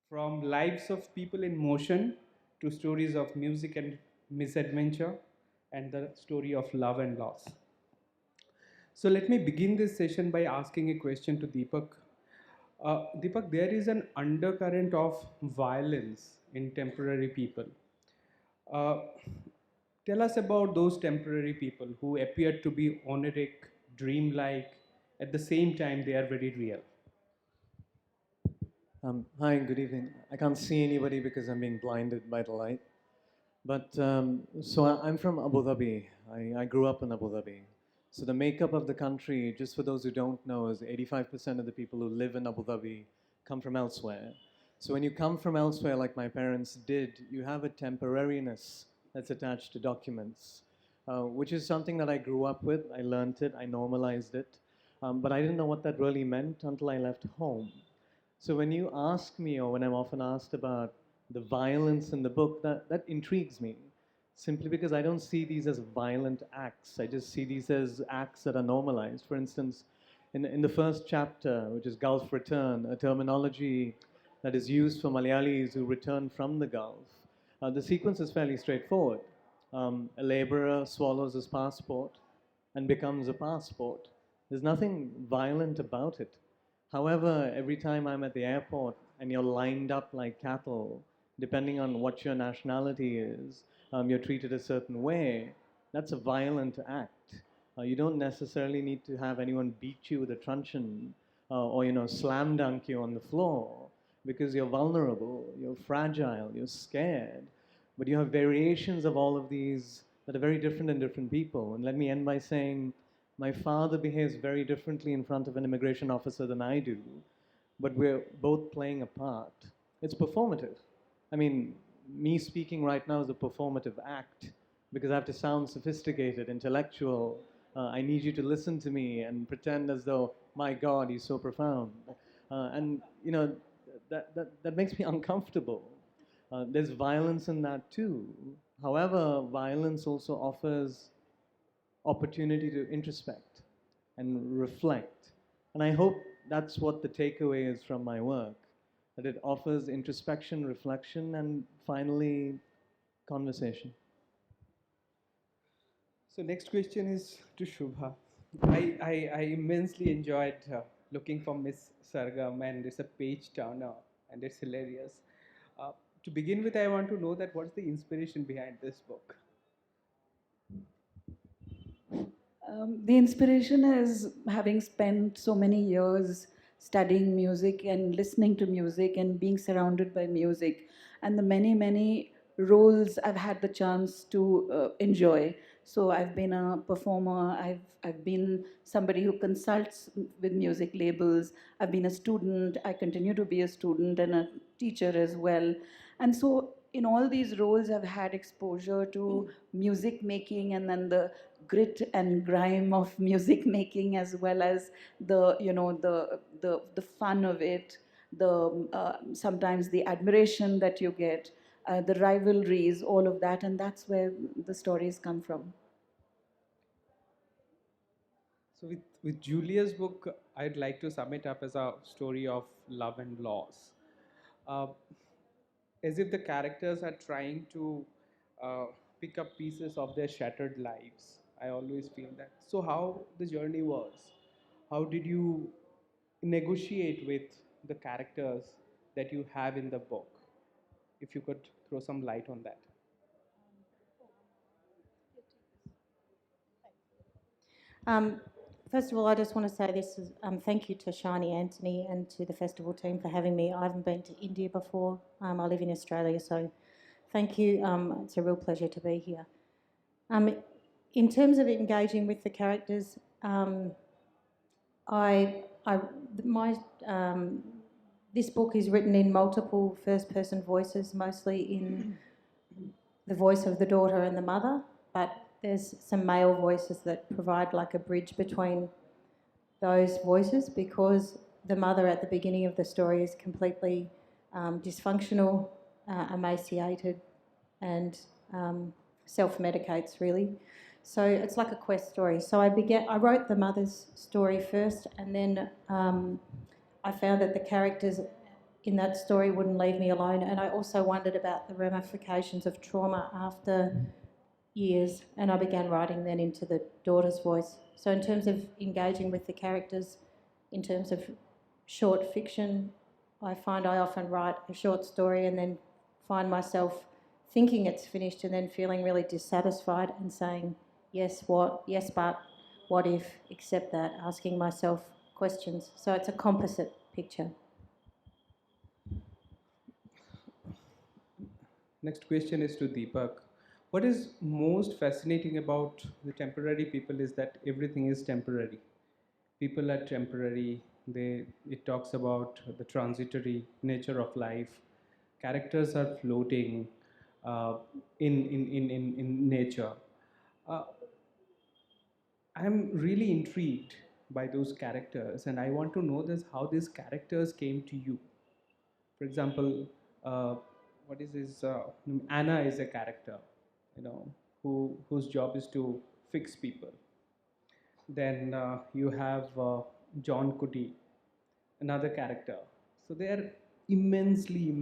From lives of people in motion to stories of music and misadventure and the story of love and loss. So let me begin this session by asking a question to Deepak. Deepak, there is an undercurrent of violence in temporary people. Uh, Tell us about those temporary people who appear to be oniric, dreamlike, at the same time they are very real. Hi, good evening. I can't see anybody because I'm being blinded by the light. But I'm from Abu Dhabi. I grew up in Abu Dhabi. So the makeup of the country, just for those who don't know, is 85% of the people who live in Abu Dhabi come from elsewhere. So when you come from elsewhere, like my parents did, you have a temporariness that's attached to documents, which is something that I grew up with. I learned it, I normalized it. But I didn't know what that really meant until I left home. So when you ask me, or when I'm often asked about the violence in the book, that intrigues me. Simply because I don't see these as violent acts. I just see these as acts that are normalized. For instance, in the first chapter, which is Gulf Return, a terminology that is used for Malayalis who return from the Gulf, the sequence is fairly straightforward. A laborer swallows his passport and becomes a passport. There's nothing violent about it. However, every time I'm at the airport and you're lined up like cattle, depending on what your nationality is, you're treated a certain way. That's a violent act. You don't necessarily need to have anyone beat you with a truncheon or slam dunk you on the floor because you're vulnerable, you're fragile, you're scared. But you have variations of all of these that are very different in different people. And let me end by saying my father behaves very differently in front of an immigration officer than I do, but we're both playing a part. It's performative. I mean, me speaking right now is a performative act because I have to sound sophisticated, intellectual. I need you to listen to me and pretend as though, my God, he's so profound. And, that makes me uncomfortable. There's violence in that too. However, violence also offers opportunity to introspect and reflect. And I hope that's what the takeaway is from my work, that it offers introspection, reflection, and finally, conversation. So next question is to Shubha. I immensely enjoyed looking for Miss Sargam, and it's a page turner and it's hilarious. Uh, to begin with, I want to know that what's the inspiration behind this book? The inspiration is having spent so many years studying music and listening to music and being surrounded by music, and the many, many roles I've had the chance to enjoy. So I've been a performer, I've been somebody who consults with music labels, I've been a student, I continue to be a student and a teacher as well. And so in all these roles, I've had exposure to music making and then the grit and grime of music making, as well as the fun of it, the sometimes the admiration that you get, the rivalries, all of that, and that's where the stories come from. So with Julia's book, I'd like to sum it up as a story of love and loss. Uh, as if the characters are trying to uh, pick up pieces of their shattered lives. I always feel that. So, how the journey was? How did you negotiate with the characters that you have in the book? If you could throw some light on that. Um, First of all, I just want to say this is thank you to Shani Anthony and to the festival team for having me. I haven't been to India before. I live in Australia, so thank you. It's a real pleasure to be here. In terms of engaging with the characters, this book is written in multiple first-person voices, mostly in the voice of the daughter and the mother, but there's some male voices that provide like a bridge between those voices, because the mother at the beginning of the story is completely dysfunctional, emaciated, and self-medicates really. So it's like a quest story. So I wrote the mother's story first, and then I found that the characters in that story wouldn't leave me alone. And I also wondered about the ramifications of trauma after years, and I began writing then into the daughter's voice. So, in terms of engaging with the characters, in terms of short fiction, I find I often write a short story and then find myself thinking it's finished and then feeling really dissatisfied and saying, yes, what, yes, but, what if, accept that, asking myself questions. So it's a composite picture. Next question is to Deepak. What is most fascinating about the temporary people is that everything is temporary. People are temporary. It talks about the transitory nature of life. Characters are floating in nature. Uh, I'm really intrigued by those characters, and I want to know this how these characters came to you. For example, what is his Anna is a character, you know, whose job is to fix people. Then you have John Cuddy, another character. So they are immensely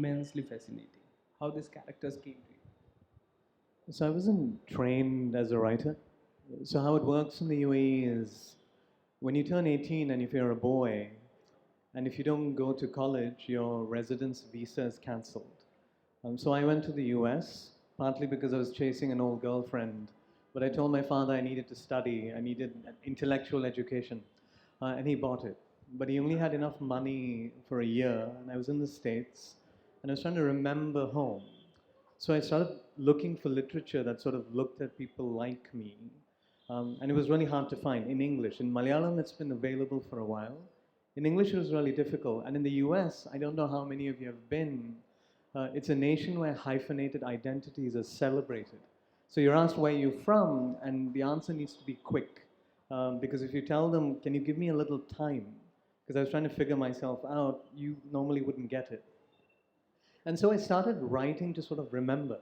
fascinating. How these characters came to you. So I wasn't trained as a writer. So how it works in the UAE is when you turn 18 and if you're a boy, and if you don't go to college, your residence visa is cancelled. So I went to the US, partly because I was chasing an old girlfriend, but I told my father I needed to study, I needed intellectual education, and he bought it. But he only had enough money for a year, and I was in the States, and I was trying to remember home. So I started looking for literature that sort of looked at people like me, and it was really hard to find in English. In Malayalam, it's been available for a while. In English, it was really difficult. And in the US, I don't know how many of you have been, it's a nation where hyphenated identities are celebrated. So you're asked where you're from, and the answer needs to be quick. Because if you tell them, can you give me a little time? Because I was trying to figure myself out, you normally wouldn't get it. And so I started writing to sort of remember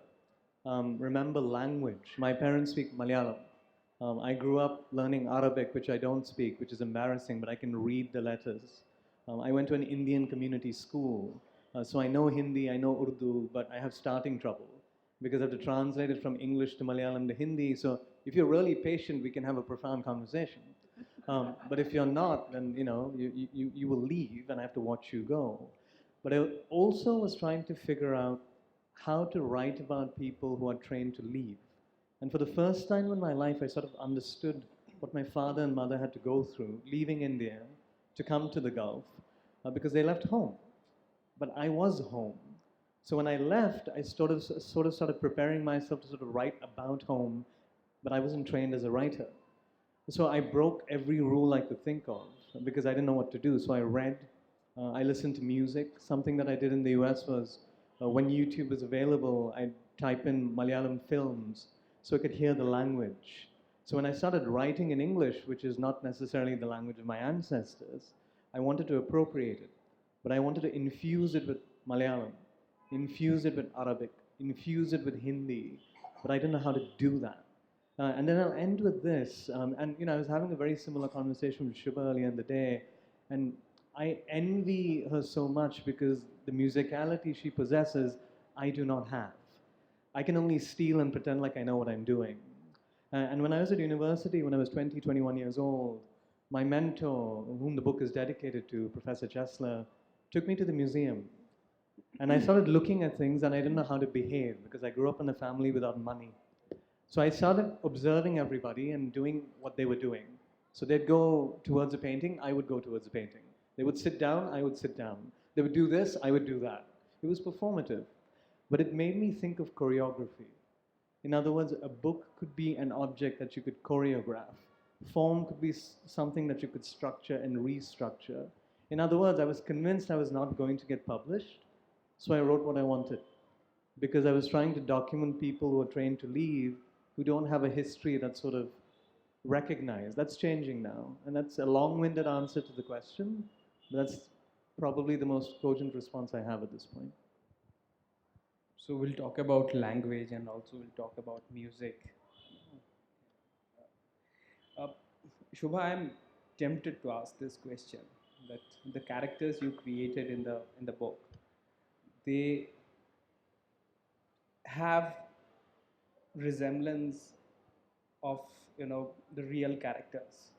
language. My parents speak Malayalam. I grew up learning Arabic, which I don't speak, which is embarrassing, but I can read the letters. I went to an Indian community school, so I know Hindi, I know Urdu, but I have starting trouble because I have to translate it from English to Malayalam to Hindi. So if you're really patient, we can have a profound conversation. But if you're not, then you will leave, and I have to watch you go. But I also was trying to figure out how to write about people who are trained to leave. And for the first time in my life, I sort of understood what my father and mother had to go through, leaving India to come to the Gulf, because they left home. But I was home. So when I left, I sort of started preparing myself to sort of write about home, but I wasn't trained as a writer. So I broke every rule I could think of because I didn't know what to do. So I read, I listened to music. Something that I did in the US was when YouTube was available, I'd type in Malayalam films so I could hear the language. So when I started writing in English, which is not necessarily the language of my ancestors, I wanted to appropriate it. But I wanted to infuse it with Malayalam, infuse it with Arabic, infuse it with Hindi, but I didn't know how to do that. And then I'll end with this. I was having a very similar conversation with Shubha earlier in the day, and I envy her so much because the musicality she possesses, I do not have. I can only steal and pretend like I know what I'm doing. And when I was at university, when I was 20, 21 years old, my mentor, whom the book is dedicated to, Professor Chesler, took me to the museum. And I started looking at things and I didn't know how to behave because I grew up in a family without money. So I started observing everybody and doing what they were doing. So they'd go towards a painting, I would go towards a painting. They would sit down, I would sit down. They would do this, I would do that. It was performative. But it made me think of choreography. In other words, a book could be an object that you could choreograph. Form could be something that you could structure and restructure. In other words, I was convinced I was not going to get published, so I wrote what I wanted. Because I was trying to document people who are trained to leave, who don't have a history that's sort of recognized. That's changing now. And that's a long-winded answer to the question, but that's probably the most cogent response I have at this point. So we'll talk about language and also we'll talk about music. Shubha, I'm tempted to ask this question that the characters you created in the book, they have resemblance of the real characters.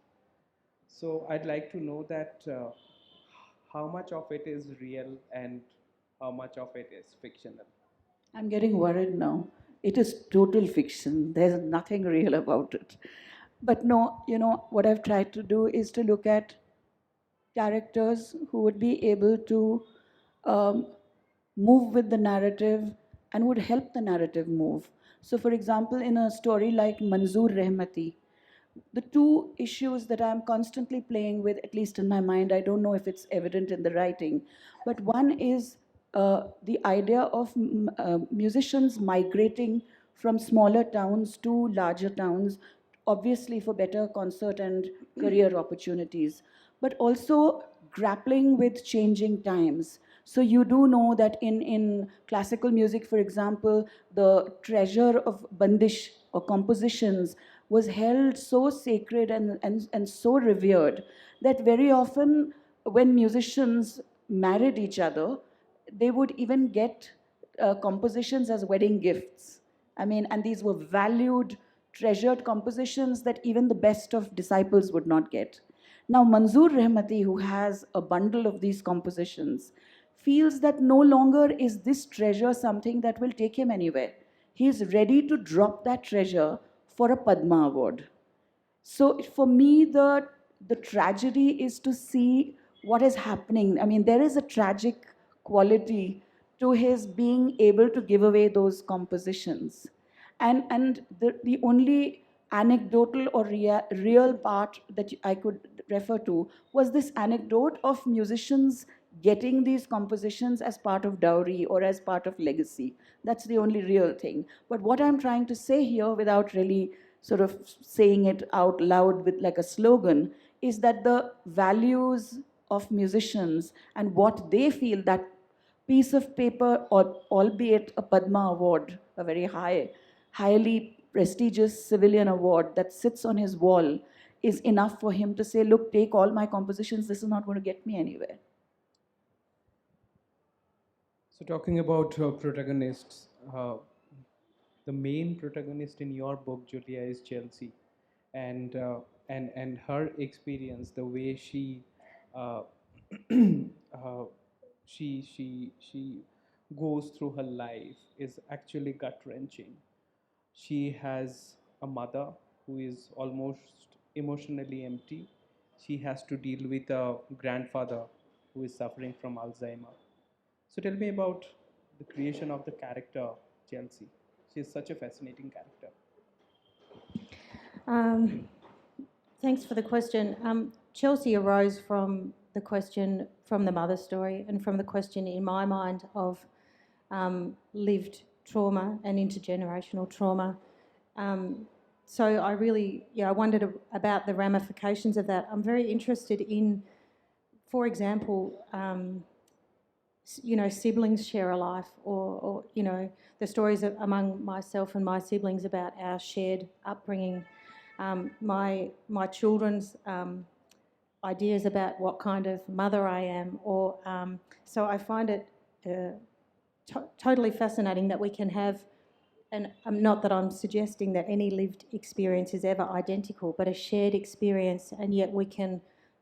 So I'd like to know that how much of it is real and how much of it is fictional. I'm getting worried now. It is total fiction. There's nothing real about it. But no, what I've tried to do is to look at characters who would be able to um, move with the narrative and would help the narrative move. So, for example, in a story like Manzoor Rehmati, the two issues that I'm constantly playing with, at least in my mind, I don't know if it's evident in the writing, but one is the idea of musicians migrating from smaller towns to larger towns, obviously for better concert and career opportunities, but also grappling with changing times. So you do know that in classical music, for example, the treasure of bandish or compositions was held so sacred and so revered that very often when musicians married each other, they would even get compositions as wedding gifts. I mean, and these were valued, treasured compositions that even the best of disciples would not get. Now, Manzoor Rehmati, who has a bundle of these compositions, feels that no longer is this treasure something that will take him anywhere. He is ready to drop that treasure for a Padma Award. So for me, the tragedy is to see what is happening. I mean, there is a tragic quality to his being able to give away those compositions. And the only anecdotal or real part that I could refer to was this anecdote of musicians getting these compositions as part of dowry or as part of legacy. That's the only real thing. But what I'm trying to say here, without really sort of saying it out loud with like a slogan, is that the values of musicians and what they feel, that piece of paper, or albeit a Padma Award, a very highly prestigious civilian award that sits on his wall, is enough for him to say, look, take all my compositions, this is not going to get me anywhere. So talking about protagonists, the main protagonist in your book, Julia, is Chelsea, and and her experience, the way uh, she goes through her life is actually gut wrenching. She has a mother who is almost emotionally empty. She has to deal with a grandfather who is suffering from Alzheimer. So tell me about the creation of the character Chelsea. She is such a fascinating character. Thanks for the question. Chelsea arose from the question from the mother story and from the question in my mind of lived trauma and intergenerational trauma. So I really, I wondered about the ramifications of that. I'm very interested in, for example, siblings share a life, or the stories among myself and my siblings about our shared upbringing. My children's ideas about what kind of mother I am, or so I find it totally fascinating that we can have, and not that I'm suggesting that any lived experience is ever identical, but a shared experience, and yet we can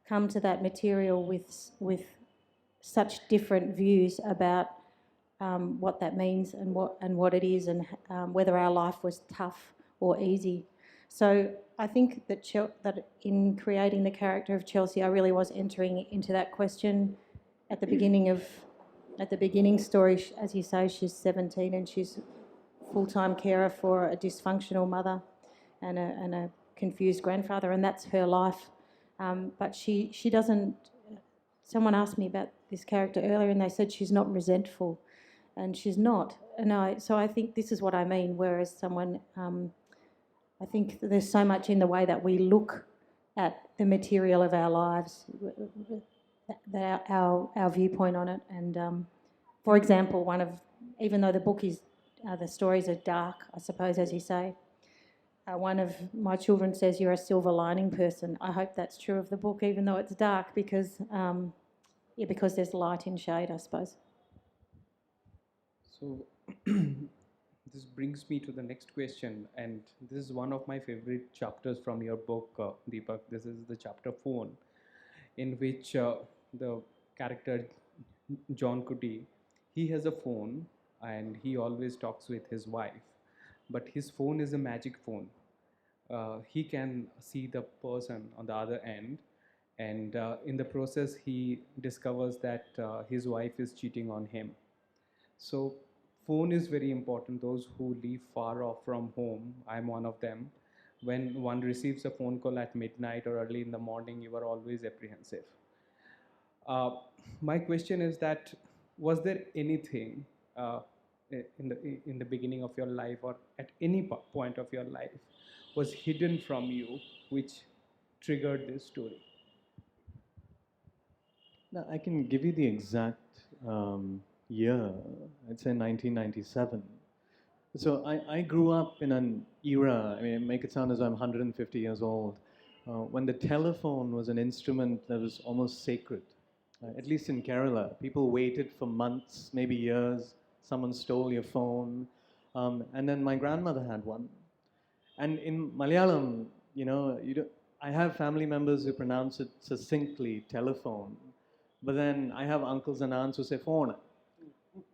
come to that material with such different views about what that means and what it is, and whether our life was tough or easy. So I think that that in creating the character of Chelsea, I really was entering into that question at the beginning story. As you say, she's 17 and she's full-time carer for a dysfunctional mother and a confused grandfather, and that's her life. But she doesn't. Someone asked me about this character earlier, and they said she's not resentful, and she's not. So I think this is what I mean. Whereas someone. I think there's so much in the way that we look at the material of our lives, that our viewpoint on it. And for example, even though the book is, the stories are dark, I suppose, as you say, one of my children says, "You're a silver lining person." I hope that's true of the book, even though it's dark, because there's light in shade, I suppose. So this brings me to the next question, and this is one of my favorite chapters from your book, Deepak. This is the chapter phone, in which the character John Kuti, he has a phone and he always talks with his wife, but his phone is a magic phone. He can see the person on the other end, and in the process, he discovers that his wife is cheating on him. So, phone is very important. Those who live far off from home, I'm one of them. When one receives a phone call at midnight or early in the morning, you are always apprehensive. Uh, my question is that was there anything in the beginning of your life or at any point of your life was hidden from you which triggered this story? Now, I can give you the exact year. I'd say 1997. So I grew up in an era, I mean, make it sound as though I'm 150 years old, when the telephone was an instrument that was almost sacred. At least in Kerala, people waited for months, maybe years. Someone stole your phone. And then my grandmother had one. And in Malayalam, I have family members who pronounce it succinctly, telephone. But then I have uncles and aunts who say phone.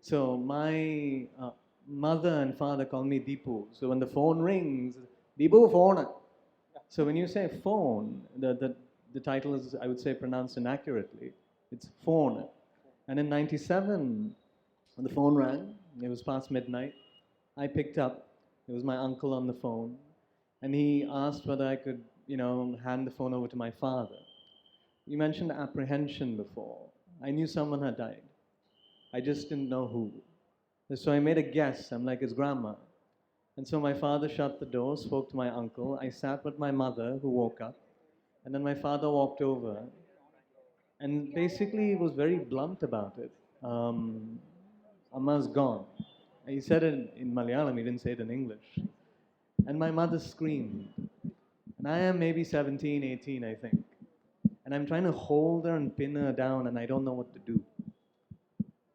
So my mother and father call me Deepu. So when the phone rings, Deepu phone. So when you say phone, the title is, I would say, pronounced inaccurately. It's phone. And in 97, when the phone rang, it was past midnight. I picked up. It was my uncle on the phone. And he asked whether I could, hand the phone over to my father. You mentioned apprehension before. I knew someone had died. I just didn't know who. So I made a guess. I'm like, it's grandma. And so my father shut the door, spoke to my uncle. I sat with my mother, who woke up. And then my father walked over and basically was very blunt about it. Amma's gone. He said it in Malayalam, he didn't say it in English. And my mother screamed. And I am maybe 17, 18, I think. And I'm trying to hold her and pin her down, and I don't know what to do.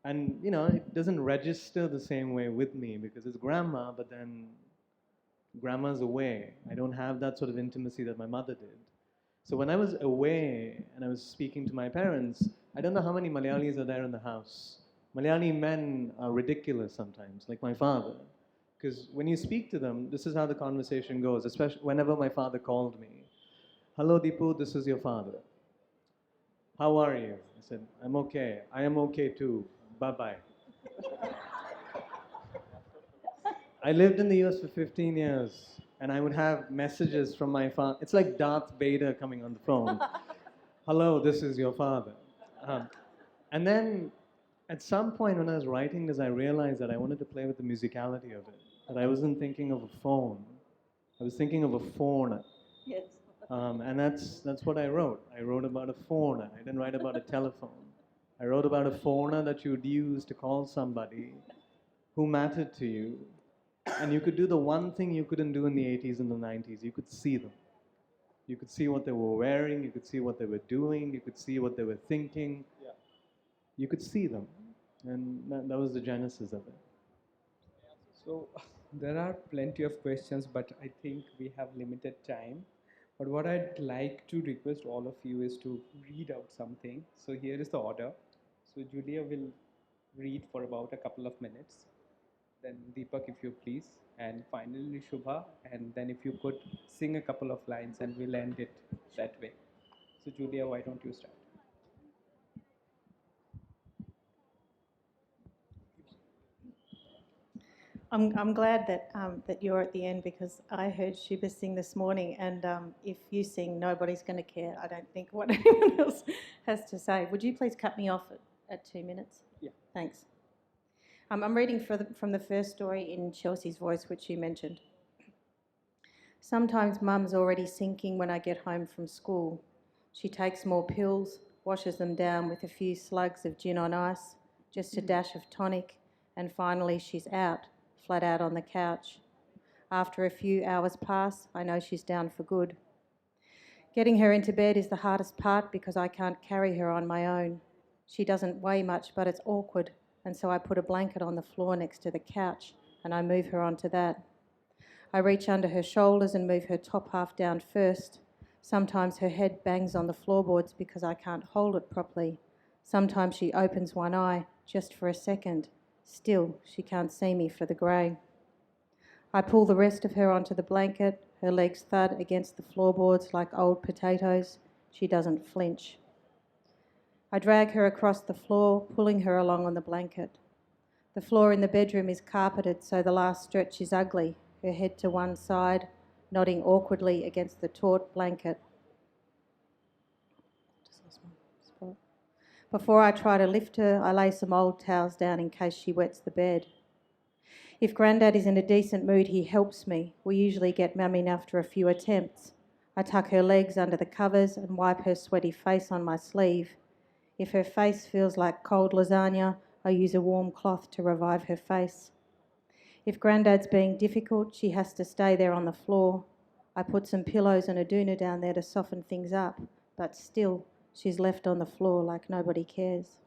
And, it doesn't register the same way with me because it's grandma, but then grandma's away. I don't have that sort of intimacy that my mother did. So when I was away and I was speaking to my parents, I don't know how many Malayalis are there in the house. Malayali men are ridiculous sometimes, like my father. Because when you speak to them, this is how the conversation goes, especially whenever my father called me. Hello, Deepu, this is your father. How are you? I said, I'm okay. I am okay too. Bye-bye. I lived in the US for 15 years, and I would have messages from my father. It's like Darth Vader coming on the phone. Hello, this is your father. And then at some point when I was writing this, I realized that I wanted to play with the musicality of it, that I wasn't thinking of a phone. I was thinking of a phone. Yes. And that's what I wrote. I wrote about a phone. I didn't write about a telephone. I wrote about a phone that you would use to call somebody who mattered to you. And you could do the one thing you couldn't do in the 80s and the 90s. You could see them. You could see what they were wearing. You could see what they were doing. You could see what they were thinking. Yeah. You could see them. And that was the genesis of it. So there are plenty of questions, but I think we have limited time. But what I'd like to request all of you is to read out something. So here is the order. So Julia will read for about a couple of minutes. Then Deepak, if you please. And finally Shubha. And then if you could sing a couple of lines and we'll end it that way. So Julia, why don't you start? I'm glad that that you're at the end because I heard Shubha sing this morning, and if you sing, nobody's going to care. I don't think what anyone else has to say. Would you please cut me off at 2 minutes? Yeah. Thanks. I'm reading from the first story in Chelsea's voice, which you mentioned. Sometimes Mum's already sinking when I get home from school. She takes more pills, washes them down with a few slugs of gin on ice, just a dash of tonic, and finally she's out, flat out on the couch. After a few hours pass, I know she's down for good. Getting her into bed is the hardest part because I can't carry her on my own. She doesn't weigh much, but it's awkward. and so I put a blanket on the floor next to the couch and I move her onto that. I reach under her shoulders and move her top half down first. Sometimes her head bangs on the floorboards because I can't hold it properly. Sometimes she opens one eye just for a second. Still, she can't see me for the grey. I pull the rest of her onto the blanket. Her legs thud against the floorboards like old potatoes. She doesn't flinch. I drag her across the floor, pulling her along on the blanket. The floor in the bedroom is carpeted, so the last stretch is ugly, her head to one side, nodding awkwardly against the taut blanket. Before I try to lift her, I lay some old towels down in case she wets the bed. If Grandad is in a decent mood, he helps me. We usually get Mum in after a few attempts. I tuck her legs under the covers and wipe her sweaty face on my sleeve. If her face feels like cold lasagna, I use a warm cloth to revive her face. If Grandad's being difficult, she has to stay there on the floor. I put some pillows and a doona down there to soften things up, but still, she's left on the floor like nobody cares.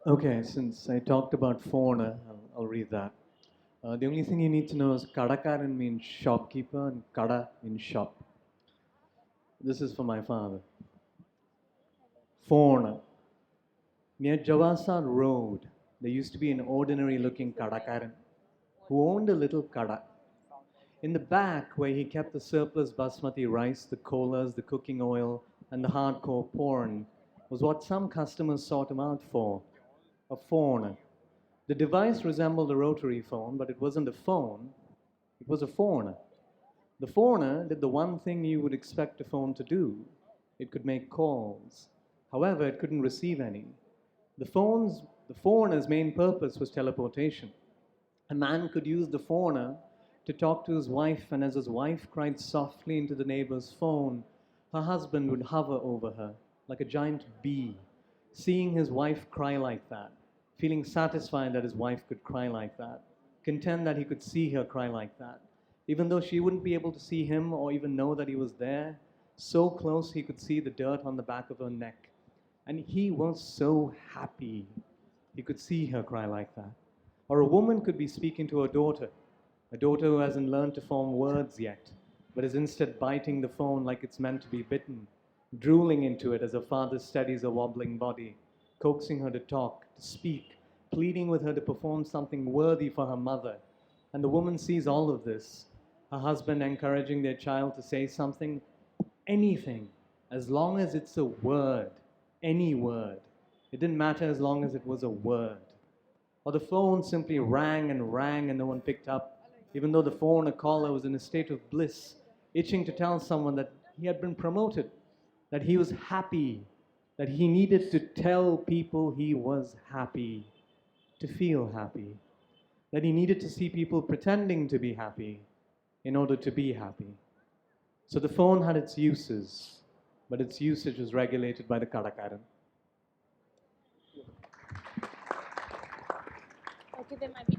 Okay, since I talked about phone, I'll read that. The only thing you need to know is Kadakaran means shopkeeper and Kada means shop. This is for my father. Phone. Near Javasar Road, there used to be an ordinary looking Kadakaran who owned a little Kada. In the back, where he kept the surplus basmati rice, the colas, the cooking oil, and the hardcore porn, was what some customers sought him out for, a phone. The device resembled a rotary phone, but it wasn't a phone, it was a phone. The phone did the one thing you would expect a phone to do. It could make calls. However, it couldn't receive any. The phone's main purpose was teleportation. A man could use the phone to talk to his wife, and as his wife cried softly into the neighbor's phone, her husband would hover over her like a giant bee, seeing his wife cry like that, feeling satisfied that his wife could cry like that, content that he could see her cry like that, even though she wouldn't be able to see him or even know that he was there, so close he could see the dirt on the back of her neck. And he was so happy he could see her cry like that. Or a woman could be speaking to her daughter, a daughter who hasn't learned to form words yet, but is instead biting the phone like it's meant to be bitten, drooling into it as her father steadies her wobbling body, coaxing her to talk, to speak, pleading with her to perform something worthy for her mother. And the woman sees all of this, her husband encouraging their child to say something, anything, as long as it's a word, any word. It didn't matter as long as it was a word. Or the phone simply rang and no one picked up, even though the phone caller was in a state of bliss, itching to tell someone that he had been promoted, that he was happy, that he needed to tell people he was happy, to feel happy, that he needed to see people pretending to be happy in order to be happy. So the phone had its uses, but its usage was regulated by the Kadakaran. Okay, there might be.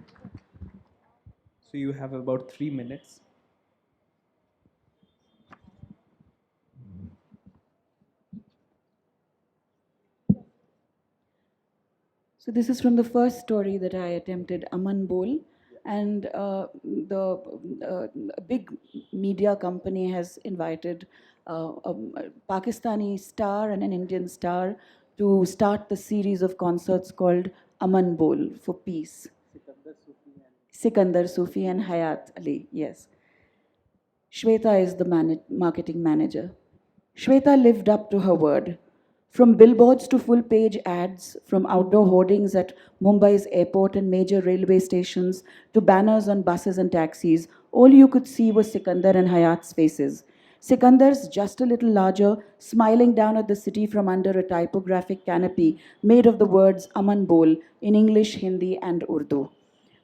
So you have about 3 minutes. So this is from the first story that I attempted, Aman Bol, and a big media company has invited a Pakistani star and an Indian star to start the series of concerts called Aman Bol for peace. Sikandar Sufi and Hayat Ali, yes. Shweta is the marketing manager. Shweta lived up to her word. From billboards to full-page ads, from outdoor hoardings at Mumbai's airport and major railway stations to banners on buses and taxis, all you could see was Sikandar and Hayat's faces. Sikandar's just a little larger, smiling down at the city from under a typographic canopy made of the words Aman Bol in English, Hindi and Urdu.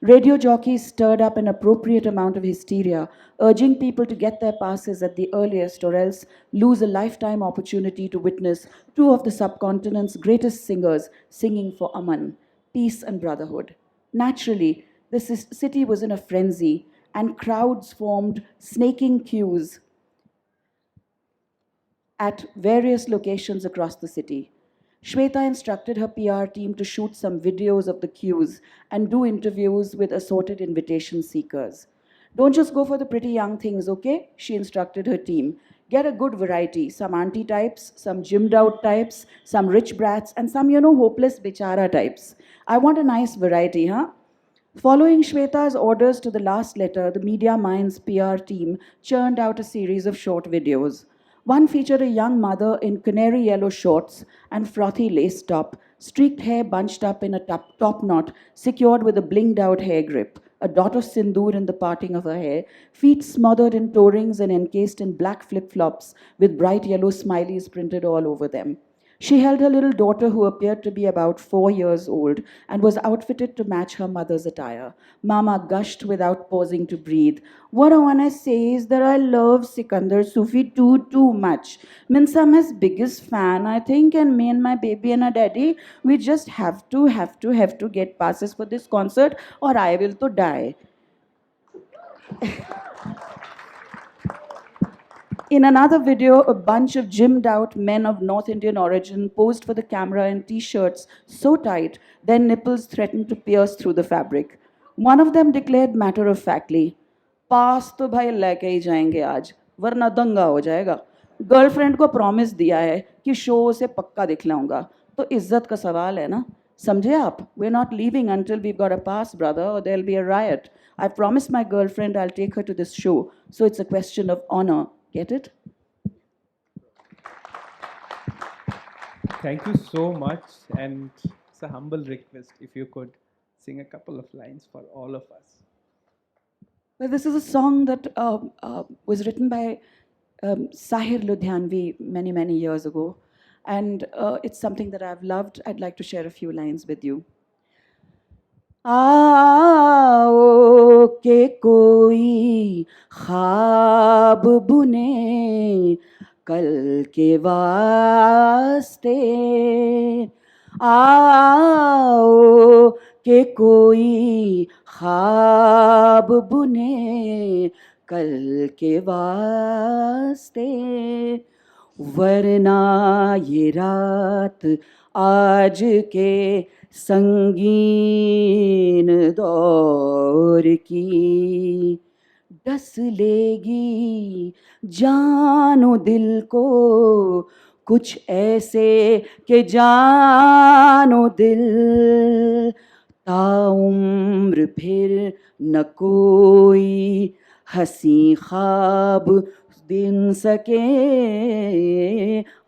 Radio jockeys stirred up an appropriate amount of hysteria, urging people to get their passes at the earliest or else lose a lifetime opportunity to witness two of the subcontinent's greatest singers singing for Aman, peace and brotherhood. Naturally, the city was in a frenzy and crowds formed snaking queues at various locations across the city. Shweta instructed her PR team to shoot some videos of the queues and do interviews with assorted invitation seekers. Don't just go for the pretty young things, okay? She instructed her team. Get a good variety, some auntie types, some gymmed out types, some rich brats, and some, hopeless bichara types. I want a nice variety, huh? Following Shweta's orders to the last letter, the Media Minds PR team churned out a series of short videos. One featured a young mother in canary yellow shorts and frothy lace top, streaked hair bunched up in a top knot, secured with a blinged out hair grip, a dot of sindoor in the parting of her hair, feet smothered in toe rings and encased in black flip flops with bright yellow smileys printed all over them. She held her little daughter, who appeared to be about 4 years old, and was outfitted to match her mother's attire. Mama gushed without pausing to breathe. What I want to say is that I love Sikandar Sufi too much. Means I'm his biggest fan, I think, and me and my baby and her daddy, we just have to get passes for this concert, or I will to die. In another video, a bunch of gymmed out men of North Indian origin posed for the camera in t-shirts so tight their nipples threatened to pierce through the fabric. One of them declared matter-of-factly, "पास तो भाई लेके ही जाएंगे आज, वरना दंगा हो जाएगा। Girlfriend को प्रॉमिस दिया है कि शो से पक्का दिखलाऊंगा, तो इज्जत का सवाल है ना? समझे आप? We're not leaving until we've got a pass, brother, or there'll be a riot. I promised my girlfriend I'll take her to this show, so it's a question of honor. Get it?" Thank you so much, and it's a humble request if you could sing a couple of lines for all of us. Well, this is a song that was written by Sahir Ludhianvi many years ago, and it's something that I've loved. I'd like to share a few lines with you. आओ के कोई ख्वाब बुने कल के वास्ते, आओ के कोई ख्वाब बुने कल के वास्ते, वरना ये रात आज के संगीन दौर की डस लेगी जानो दिल को, कुछ ऐसे के जानो दिल ताउम्र फिर न कोई हंसी ख्वाब दिन सके,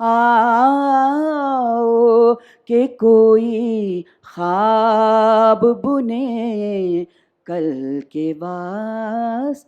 आओ के कोई ख्वाब बुने कल के वास्ते.